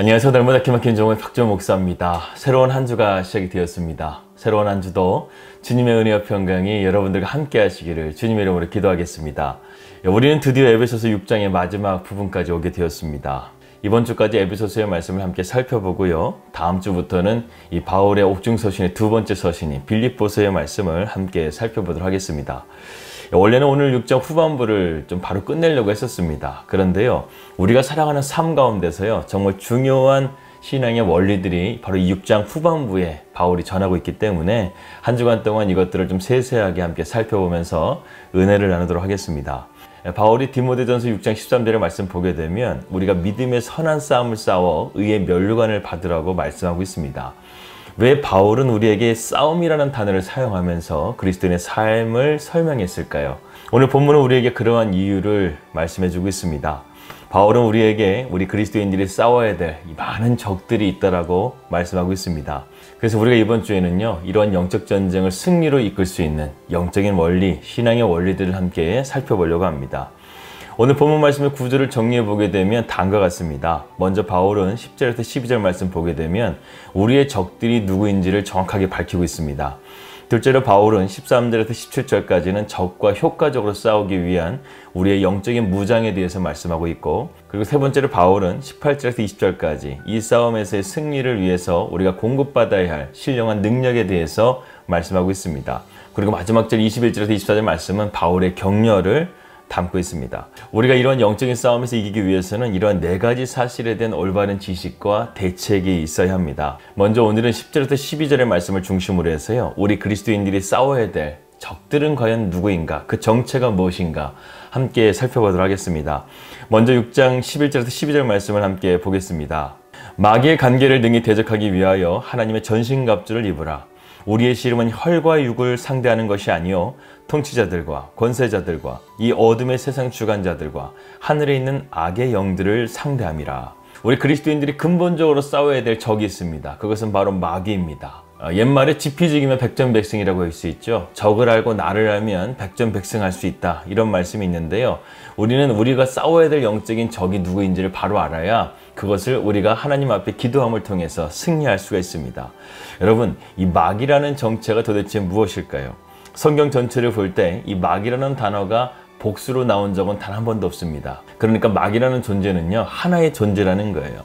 안녕하세요. 날마다 기막힌 종의 박지원 목사입니다. 새로운 한 주가 시작이 되었습니다. 새로운 한 주도 주님의 은혜와 평강이 여러분들과 함께 하시기를 주님의 이름으로 기도하겠습니다. 우리는 드디어 에베소서 6장의 마지막 부분까지 오게 되었습니다. 이번 주까지 에베소서의 말씀을 함께 살펴보고요. 다음 주부터는 이 바울의 옥중 서신의 두 번째 서신인 빌립보서의 말씀을 함께 살펴보도록 하겠습니다. 원래는 오늘 6장 후반부를 좀 바로 끝내려고 했었습니다. 그런데요, 우리가 살아가는 삶 가운데서요, 정말 중요한 신앙의 원리들이 바로 이 6장 후반부에 바울이 전하고 있기 때문에 한 주간 동안 이것들을 좀 세세하게 함께 살펴보면서 은혜를 나누도록 하겠습니다. 바울이 디모데전서 6장 13절의 말씀 보게 되면 우리가 믿음의 선한 싸움을 싸워 의의 면류관을 받으라고 말씀하고 있습니다. 왜 바울은 우리에게 싸움이라는 단어를 사용하면서 그리스도인의 삶을 설명했을까요? 오늘 본문은 우리에게 그러한 이유를 말씀해주고 있습니다. 바울은 우리에게 우리 그리스도인들이 싸워야 될 많은 적들이 있다라고 말씀하고 있습니다. 그래서 우리가 이번 주에는요, 이러한 영적 전쟁을 승리로 이끌 수 있는 영적인 원리, 신앙의 원리들을 함께 살펴보려고 합니다. 오늘 본문 말씀의 구조를 정리해 보게 되면 다음과 같습니다. 먼저 바울은 10절에서 12절 말씀 보게 되면 우리의 적들이 누구인지를 정확하게 밝히고 있습니다. 둘째로 바울은 13절에서 17절까지는 적과 효과적으로 싸우기 위한 우리의 영적인 무장에 대해서 말씀하고 있고, 그리고 세 번째로 바울은 18절에서 20절까지 이 싸움에서의 승리를 위해서 우리가 공급받아야 할 신령한 능력에 대해서 말씀하고 있습니다. 그리고 마지막 절 21절에서 24절 말씀은 바울의 격려를 담고 있습니다. 우리가 이런 영적인 싸움에서 이기기 위해서는 이러한 네 가지 사실에 대한 올바른 지식과 대책이 있어야 합니다. 먼저 오늘은 10절에서 12절의 말씀을 중심으로 해서요, 우리 그리스도인들이 싸워야 될 적들은 과연 누구인가, 그 정체가 무엇인가 함께 살펴보도록 하겠습니다. 먼저 6장 11절에서 12절 말씀을 함께 보겠습니다. 마귀의 관계를 능히 대적하기 위하여 하나님의 전신갑주를 입으라. 우리의 씨름은 혈과 육을 상대하는 것이 아니요 통치자들과 권세자들과 이 어둠의 세상 주관자들과 하늘에 있는 악의 영들을 상대함이라. 우리 그리스도인들이 근본적으로 싸워야 될 적이 있습니다. 그것은 바로 마귀입니다. 옛말에 지피지기면 백전백승이라고 할 수 있죠. 적을 알고 나를 알면 백전백승할 수 있다, 이런 말씀이 있는데요, 우리는 우리가 싸워야 될 영적인 적이 누구인지를 바로 알아야 그것을 우리가 하나님 앞에 기도함을 통해서 승리할 수가 있습니다. 여러분, 이 마귀라는 정체가 도대체 무엇일까요? 성경 전체를 볼 때 이 마귀라는 단어가 복수로 나온 적은 단 한 번도 없습니다. 그러니까 마귀라는 존재는요, 하나의 존재라는 거예요.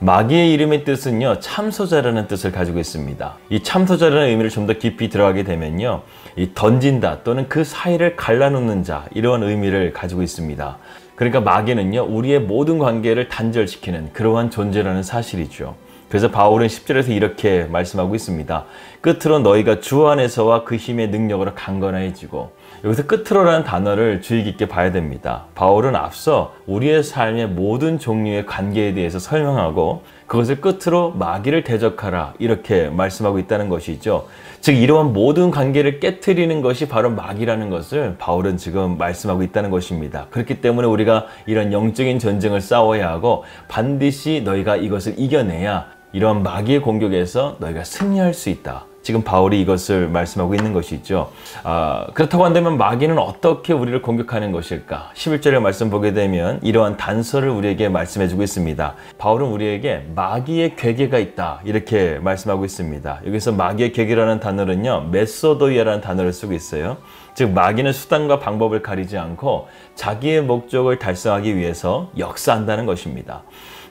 마귀의 이름의 뜻은요, 참소자라는 뜻을 가지고 있습니다. 이 참소자라는 의미를 좀 더 깊이 들어가게 되면요, 이 던진다 또는 그 사이를 갈라놓는 자, 이러한 의미를 가지고 있습니다. 그러니까 마귀는요, 우리의 모든 관계를 단절시키는 그러한 존재라는 사실이죠. 그래서 바울은 10절에서 이렇게 말씀하고 있습니다. 끝으로 너희가 주 안에서와 그 힘의 능력으로 강건해지고, 여기서 끝으로라는 단어를 주의 깊게 봐야 됩니다. 바울은 앞서 우리의 삶의 모든 종류의 관계에 대해서 설명하고 그것을 끝으로 마귀를 대적하라, 이렇게 말씀하고 있다는 것이죠. 즉 이러한 모든 관계를 깨트리는 것이 바로 마귀라는 것을 바울은 지금 말씀하고 있다는 것입니다. 그렇기 때문에 우리가 이런 영적인 전쟁을 싸워야 하고 반드시 너희가 이것을 이겨내야 이러한 마귀의 공격에서 너희가 승리할 수 있다. 지금 바울이 이것을 말씀하고 있는 것이죠. 그렇다고 한다면 마귀는 어떻게 우리를 공격하는 것일까? 11절의 말씀 보게 되면 이러한 단서를 우리에게 말씀해주고 있습니다. 바울은 우리에게 마귀의 괴계가 있다, 이렇게 말씀하고 있습니다. 여기서 마귀의 괴계라는 단어는요, 메소도이아라는 단어를 쓰고 있어요. 즉 마귀는 수단과 방법을 가리지 않고 자기의 목적을 달성하기 위해서 역사한다는 것입니다.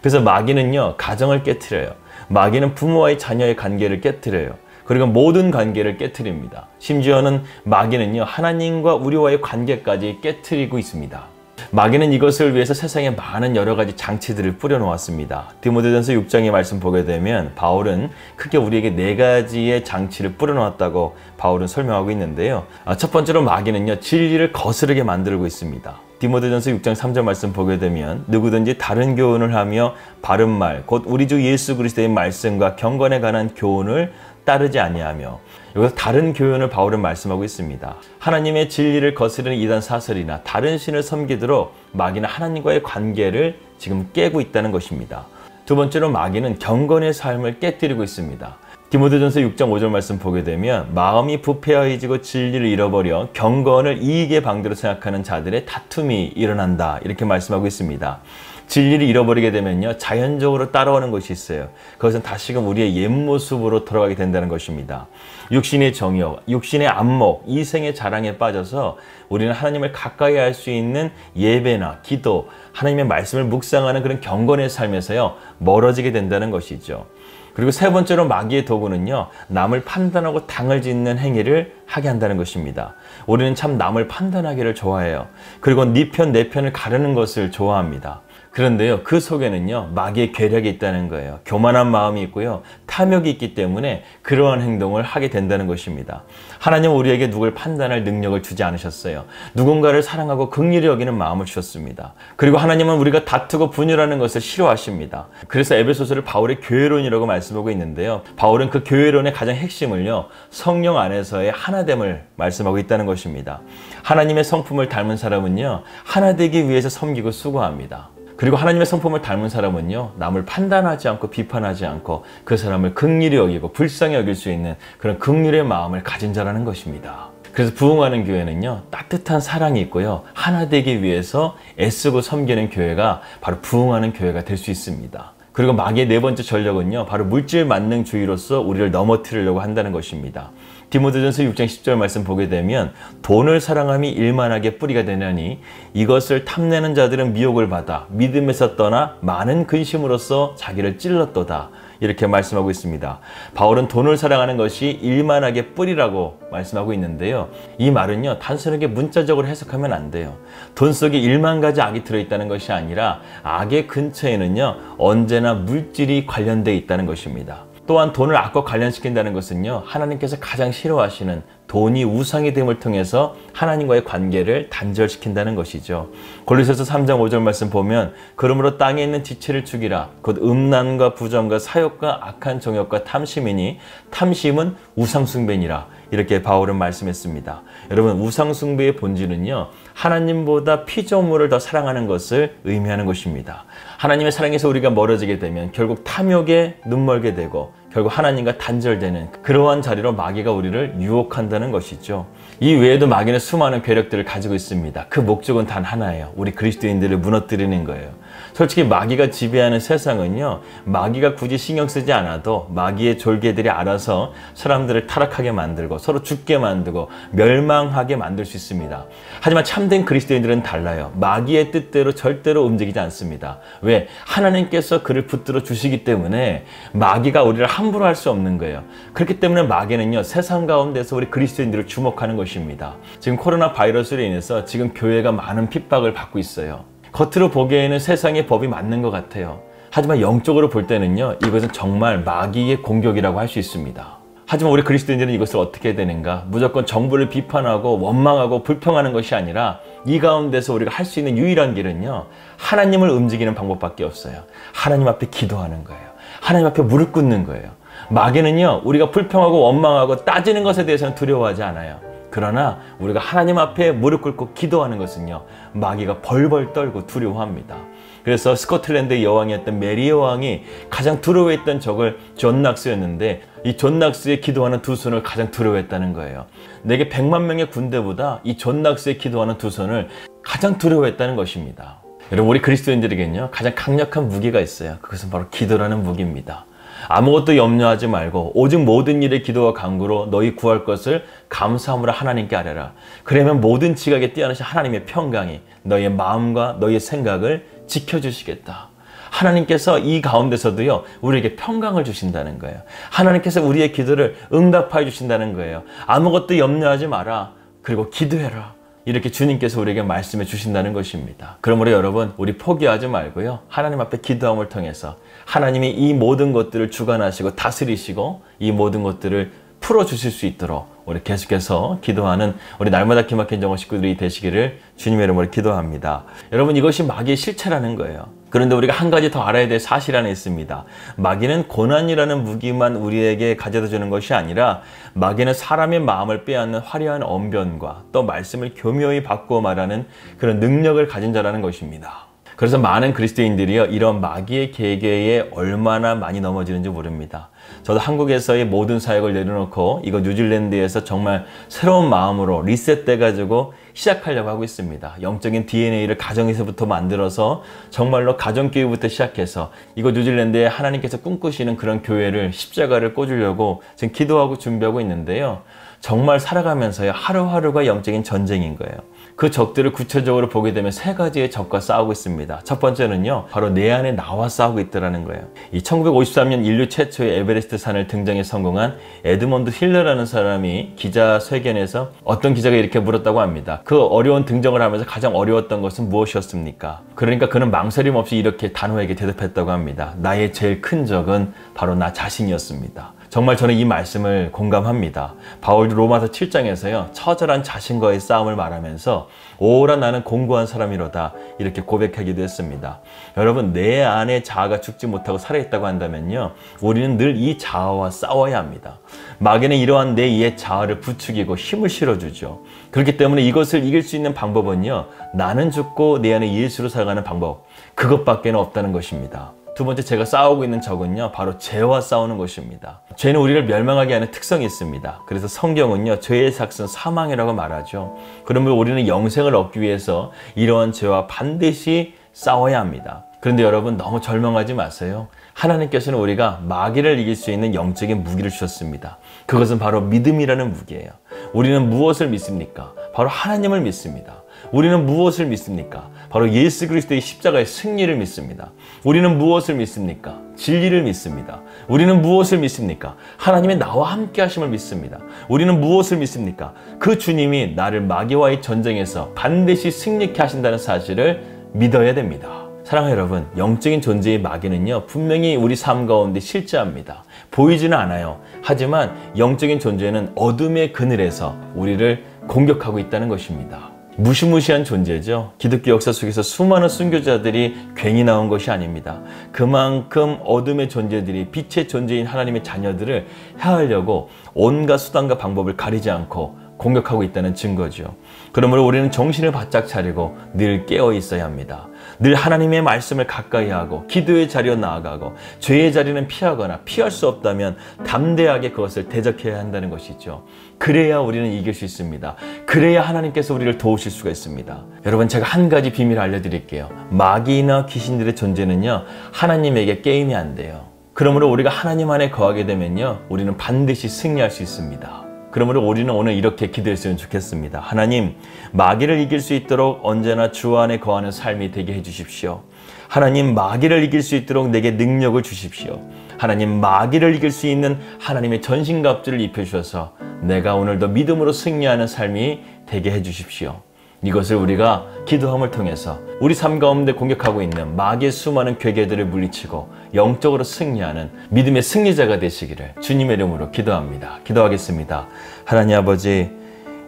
그래서 마귀는요, 가정을 깨트려요. 마귀는 부모와의 자녀의 관계를 깨트려요. 그리고 모든 관계를 깨트립니다. 심지어는 마귀는요, 하나님과 우리와의 관계까지 깨트리고 있습니다. 마귀는 이것을 위해서 세상에 많은 여러 가지 장치들을 뿌려놓았습니다. 디모데전서 6장의 말씀 보게 되면 바울은 크게 우리에게 네 가지의 장치를 뿌려놓았다고 바울은 설명하고 있는데요. 첫 번째로 마귀는요, 진리를 거스르게 만들고 있습니다. 디모데전서 6장 3절 말씀 보게 되면 누구든지 다른 교훈을 하며 바른 말, 곧 우리 주 예수 그리스도의 말씀과 경건에 관한 교훈을 따르지 아니하며, 여기서 다른 교훈을 바울은 말씀하고 있습니다. 하나님의 진리를 거스르는 이단 사설이나 다른 신을 섬기도록 마귀는 하나님과의 관계를 지금 깨고 있다는 것입니다. 두 번째로 마귀는 경건의 삶을 깨뜨리고 있습니다. 디모데전서 6장 5절 말씀 보게 되면 마음이 부패하여지고 진리를 잃어버려 경건을 이익의 방도로 생각하는 자들의 다툼이 일어난다, 이렇게 말씀하고 있습니다. 진리를 잃어버리게 되면요, 자연적으로 따라오는 것이 있어요. 그것은 다시금 우리의 옛 모습으로 돌아가게 된다는 것입니다. 육신의 정욕, 육신의 안목, 이생의 자랑에 빠져서 우리는 하나님을 가까이 할 수 있는 예배나 기도, 하나님의 말씀을 묵상하는 그런 경건의 삶에서요, 멀어지게 된다는 것이죠. 그리고 세 번째로 마귀의 도구는요, 남을 판단하고 당을 짓는 행위를 하게 한다는 것입니다. 우리는 참 남을 판단하기를 좋아해요. 그리고 네 편, 내 편을 가르는 것을 좋아합니다. 그런데요, 그 속에는요, 마귀의 계략이 있다는 거예요. 교만한 마음이 있고요, 탐욕이 있기 때문에 그러한 행동을 하게 된다는 것입니다. 하나님은 우리에게 누굴 판단할 능력을 주지 않으셨어요. 누군가를 사랑하고 긍휼히 여기는 마음을 주셨습니다. 그리고 하나님은 우리가 다투고 분열하는 것을 싫어하십니다. 그래서 에베소서를 바울의 교회론이라고 말씀하고 있는데요, 바울은 그 교회론의 가장 핵심을요, 성령 안에서의 하나됨을 말씀하고 있다는 것입니다. 하나님의 성품을 닮은 사람은요, 하나 되기 위해서 섬기고 수고합니다. 그리고 하나님의 성품을 닮은 사람은요, 남을 판단하지 않고 비판하지 않고 그 사람을 긍휼히 여기고 불쌍히 여길 수 있는 그런 긍휼의 마음을 가진 자라는 것입니다. 그래서 부흥하는 교회는요, 따뜻한 사랑이 있고요, 하나 되기 위해서 애쓰고 섬기는 교회가 바로 부흥하는 교회가 될 수 있습니다. 그리고 마귀의 네 번째 전략은요, 바로 물질 만능주의로서 우리를 넘어뜨리려고 한다는 것입니다. 디모데전서 6장 10절 말씀 보게 되면 돈을 사랑함이 일만하게 뿌리가 되나니 이것을 탐내는 자들은 미혹을 받아 믿음에서 떠나 많은 근심으로써 자기를 찔렀도다. 이렇게 말씀하고 있습니다. 바울은 돈을 사랑하는 것이 일만하게 뿌리라고 말씀하고 있는데요, 이 말은요, 단순하게 문자적으로 해석하면 안 돼요. 돈 속에 1만 가지 악이 들어있다는 것이 아니라 악의 근처에는요, 언제나 물질이 관련되어 있다는 것입니다. 또한 돈을 악과 관련시킨다는 것은요, 하나님께서 가장 싫어하시는 돈이 우상이 됨을 통해서 하나님과의 관계를 단절시킨다는 것이죠. 골로새서 3장 5절 말씀 보면 그러므로 땅에 있는 지체를 죽이라 곧 음란과 부정과 사욕과 악한 정욕과 탐심이니 탐심은 우상숭배니라. 이렇게 바울은 말씀했습니다. 여러분, 우상숭배의 본질은요, 하나님보다 피조물을 더 사랑하는 것을 의미하는 것입니다. 하나님의 사랑에서 우리가 멀어지게 되면 결국 탐욕에 눈멀게 되고 결국 하나님과 단절되는 그러한 자리로 마귀가 우리를 유혹한다는 것이죠. 이 외에도 마귀는 수많은 괴력들을 가지고 있습니다. 그 목적은 단 하나예요. 우리 그리스도인들을 무너뜨리는 거예요. 솔직히 마귀가 지배하는 세상은요, 마귀가 굳이 신경 쓰지 않아도 마귀의 졸개들이 알아서 사람들을 타락하게 만들고 서로 죽게 만들고 멸망하게 만들 수 있습니다. 하지만 참된 그리스도인들은 달라요. 마귀의 뜻대로 절대로 움직이지 않습니다. 왜? 하나님께서 그를 붙들어 주시기 때문에 마귀가 우리를 함부로 할 수 없는 거예요. 그렇기 때문에 마귀는요, 세상 가운데서 우리 그리스도인들을 주목하는 것입니다. 지금 코로나 바이러스로 인해서 지금 교회가 많은 핍박을 받고 있어요. 겉으로 보기에는 세상의 법이 맞는 것 같아요. 하지만 영적으로 볼 때는요, 이것은 정말 마귀의 공격이라고 할 수 있습니다. 하지만 우리 그리스도인들은 이것을 어떻게 해야 되는가? 무조건 정부를 비판하고 원망하고 불평하는 것이 아니라 이 가운데서 우리가 할 수 있는 유일한 길은요, 하나님을 움직이는 방법밖에 없어요. 하나님 앞에 기도하는 거예요. 하나님 앞에 무릎 꿇는 거예요. 마귀는요, 우리가 불평하고 원망하고 따지는 것에 대해서는 두려워하지 않아요. 그러나 우리가 하나님 앞에 무릎 꿇고 기도하는 것은요, 마귀가 벌벌 떨고 두려워합니다. 그래서 스코틀랜드의 여왕이었던 메리 여왕이 가장 두려워했던 적을 존 낙스였는데, 이 존 낙스의 기도하는 두 손을 가장 두려워했다는 거예요. 내게 100만 명의 군대보다 이 존 낙스의 기도하는 두 손을 가장 두려워했다는 것입니다. 여러분, 우리 그리스도인들에게는요, 가장 강력한 무기가 있어요. 그것은 바로 기도라는 무기입니다. 아무것도 염려하지 말고 오직 모든 일에 기도와 간구로 너희 구할 것을 감사함으로 하나님께 아뢰라. 그러면 모든 지각에 뛰어나신 하나님의 평강이 너희의 마음과 너희의 생각을 지켜주시겠다. 하나님께서 이 가운데서도요, 우리에게 평강을 주신다는 거예요. 하나님께서 우리의 기도를 응답하여 주신다는 거예요. 아무것도 염려하지 마라. 그리고 기도해라. 이렇게 주님께서 우리에게 말씀해 주신다는 것입니다. 그러므로 여러분, 우리 포기하지 말고요, 하나님 앞에 기도함을 통해서 하나님이 이 모든 것들을 주관하시고 다스리시고 이 모든 것들을 풀어주실 수 있도록 우리 계속해서 기도하는 우리 날마다 기막힌 정원 식구들이 되시기를 주님의 이름으로 기도합니다. 여러분, 이것이 마귀의 실체라는 거예요. 그런데 우리가 한 가지 더 알아야 될 사실 하나 있습니다. 마귀는 고난이라는 무기만 우리에게 가져다 주는 것이 아니라 마귀는 사람의 마음을 빼앗는 화려한 언변과 또 말씀을 교묘히 바꾸어 말하는 그런 능력을 가진 자라는 것입니다. 그래서 많은 그리스도인들이요, 이런 마귀의 계계에 얼마나 많이 넘어지는지 모릅니다. 저도 한국에서의 모든 사역을 내려놓고 이거 뉴질랜드에서 정말 새로운 마음으로 리셋돼가지고 시작하려고 하고 있습니다. 영적인 DNA를 가정에서부터 만들어서 정말로 가정교회부터 시작해서 이곳 뉴질랜드에 하나님께서 꿈꾸시는 그런 교회를 십자가를 꽂으려고 지금 기도하고 준비하고 있는데요. 정말 살아가면서요, 하루하루가 영적인 전쟁인 거예요. 그 적들을 구체적으로 보게 되면 세 가지의 적과 싸우고 있습니다. 첫 번째는요, 바로 내 안에 나와 싸우고 있더라는 거예요. 이 1953년 인류 최초의 에베레스트 산을 등정에 성공한 에드먼드 힐러라는 사람이 기자회견에서 어떤 기자가 이렇게 물었다고 합니다. 그 어려운 등정을 하면서 가장 어려웠던 것은 무엇이었습니까? 그러니까 그는 망설임 없이 이렇게 단호하게 대답했다고 합니다. 나의 제일 큰 적은 바로 나 자신이었습니다. 정말 저는 이 말씀을 공감합니다. 바울도 로마서 7장에서요, 처절한 자신과의 싸움을 말하면서 오라 나는 공고한 사람이로다 이렇게 고백하기도 했습니다. 여러분, 내 안에 자아가 죽지 못하고 살아있다고 한다면요, 우리는 늘 이 자아와 싸워야 합니다. 마귀는 이러한 내 옛 자아를 부추기고 힘을 실어주죠. 그렇기 때문에 이것을 이길 수 있는 방법은요, 나는 죽고 내 안에 예수로 살아가는 방법, 그것밖에 없다는 것입니다. 두 번째, 제가 싸우고 있는 적은요, 바로 죄와 싸우는 것입니다. 죄는 우리를 멸망하게 하는 특성이 있습니다. 그래서 성경은요, 죄의 삭은 사망이라고 말하죠. 그러면 우리는 영생을 얻기 위해서 이러한 죄와 반드시 싸워야 합니다. 그런데 여러분, 너무 절망하지 마세요. 하나님께서는 우리가 마귀를 이길 수 있는 영적인 무기를 주셨습니다. 그것은 바로 믿음이라는 무기예요. 우리는 무엇을 믿습니까? 바로 하나님을 믿습니다. 우리는 무엇을 믿습니까? 바로 예수 그리스도의 십자가의 승리를 믿습니다. 우리는 무엇을 믿습니까? 진리를 믿습니다. 우리는 무엇을 믿습니까? 하나님의 나와 함께 하심을 믿습니다. 우리는 무엇을 믿습니까? 그 주님이 나를 마귀와의 전쟁에서 반드시 승리케 하신다는 사실을 믿어야 됩니다. 사랑하는 여러분, 영적인 존재의 마귀는요, 분명히 우리 삶 가운데 실제합니다. 보이지는 않아요. 하지만 영적인 존재는 어둠의 그늘에서 우리를 공격하고 있다는 것입니다. 무시무시한 존재죠. 기독교 역사 속에서 수많은 순교자들이 괜히 나온 것이 아닙니다. 그만큼 어둠의 존재들이 빛의 존재인 하나님의 자녀들을 해하려고 온갖 수단과 방법을 가리지 않고 공격하고 있다는 증거죠. 그러므로 우리는 정신을 바짝 차리고 늘 깨어 있어야 합니다. 늘 하나님의 말씀을 가까이 하고 기도의 자리로 나아가고 죄의 자리는 피하거나 피할 수 없다면 담대하게 그것을 대적해야 한다는 것이죠. 그래야 우리는 이길 수 있습니다. 그래야 하나님께서 우리를 도우실 수가 있습니다. 여러분, 제가 한 가지 비밀을 알려드릴게요. 마귀나 귀신들의 존재는요, 하나님에게 게임이 안 돼요. 그러므로 우리가 하나님 안에 거하게 되면요, 우리는 반드시 승리할 수 있습니다. 그러므로 우리는 오늘 이렇게 기도했으면 좋겠습니다. 하나님, 마귀를 이길 수 있도록 언제나 주 안에 거하는 삶이 되게 해주십시오. 하나님, 마귀를 이길 수 있도록 내게 능력을 주십시오. 하나님, 마귀를 이길 수 있는 하나님의 전신갑주를 입혀주셔서 내가 오늘도 믿음으로 승리하는 삶이 되게 해주십시오. 이것을 우리가 기도함을 통해서 우리 삶 가운데 공격하고 있는 마귀의 수많은 괴계들을 물리치고 영적으로 승리하는 믿음의 승리자가 되시기를 주님의 이름으로 기도합니다. 기도하겠습니다. 하나님 아버지,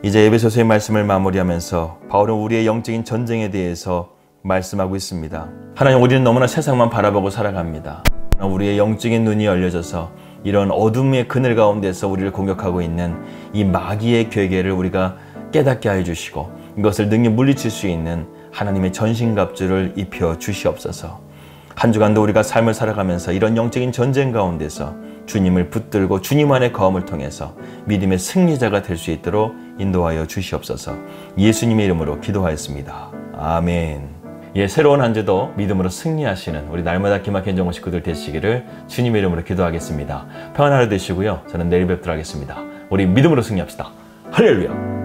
이제 에베소서의 말씀을 마무리하면서 바울은 우리의 영적인 전쟁에 대해서 말씀하고 있습니다. 하나님, 우리는 너무나 세상만 바라보고 살아갑니다. 우리의 영적인 눈이 열려져서 이런 어둠의 그늘 가운데서 우리를 공격하고 있는 이 마귀의 괴계를 우리가 깨닫게 하여 주시고 이것을 능히 물리칠 수 있는 하나님의 전신갑주를 입혀 주시옵소서. 한 주간도 우리가 삶을 살아가면서 이런 영적인 전쟁 가운데서 주님을 붙들고 주님 안의 거함을 통해서 믿음의 승리자가 될 수 있도록 인도하여 주시옵소서. 예수님의 이름으로 기도하였습니다. 아멘. 예, 새로운 한 주도 믿음으로 승리하시는 우리 날마다 기막힌 정원 식구들 되시기를 주님의 이름으로 기도하겠습니다. 평안한 하루 되시고요. 저는 내일 뵙도록 하겠습니다. 우리 믿음으로 승리합시다. 할렐루야.